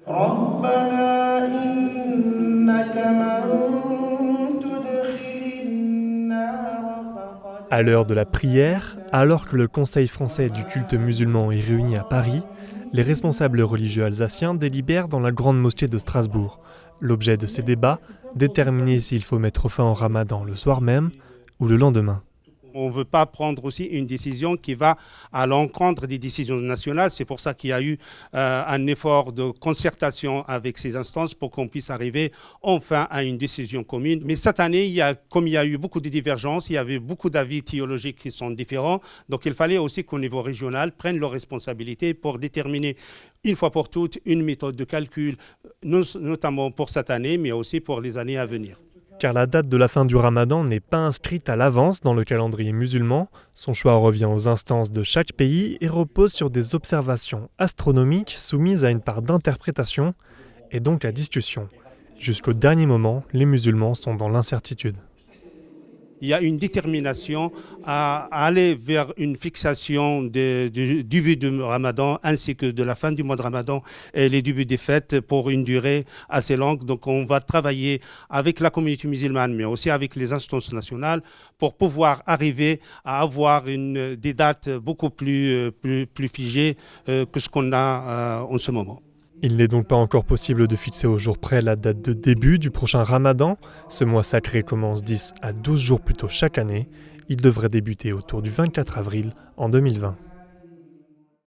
À l'heure de la prière, alors que le Conseil français du culte musulman est réuni à Paris, les responsables religieux alsaciens délibèrent dans la grande mosquée de Strasbourg. L'objet de ces débats, déterminer s'il faut mettre fin au ramadan le soir même ou le lendemain. On ne veut pas prendre aussi une décision qui va à l'encontre des décisions nationales. C'est pour ça qu'il y a eu un effort de concertation avec ces instances pour qu'on puisse arriver enfin à une décision commune. Mais cette année, comme il y a eu beaucoup de divergences, il y avait beaucoup d'avis théologiques qui sont différents. Donc il fallait aussi qu'au niveau régional, prennent leurs responsabilités pour déterminer une fois pour toutes une méthode de calcul, notamment pour cette année, mais aussi pour les années à venir. Car la date de la fin du ramadan n'est pas inscrite à l'avance dans le calendrier musulman, son choix revient aux instances de chaque pays et repose sur des observations astronomiques soumises à une part d'interprétation et donc à discussion. Jusqu'au dernier moment, les musulmans sont dans l'incertitude. Il y a une détermination à aller vers une fixation du début du Ramadan ainsi que de la fin du mois de Ramadan et les débuts des fêtes pour une durée assez longue. Donc on va travailler avec la communauté musulmane mais aussi avec les instances nationales pour pouvoir arriver à avoir des dates beaucoup plus figées que ce qu'on a en ce moment. Il n'est donc pas encore possible de fixer au jour près la date de début du prochain ramadan. Ce mois sacré commence 10 à 12 jours plus tôt chaque année. Il devrait débuter autour du 24 avril en 2020.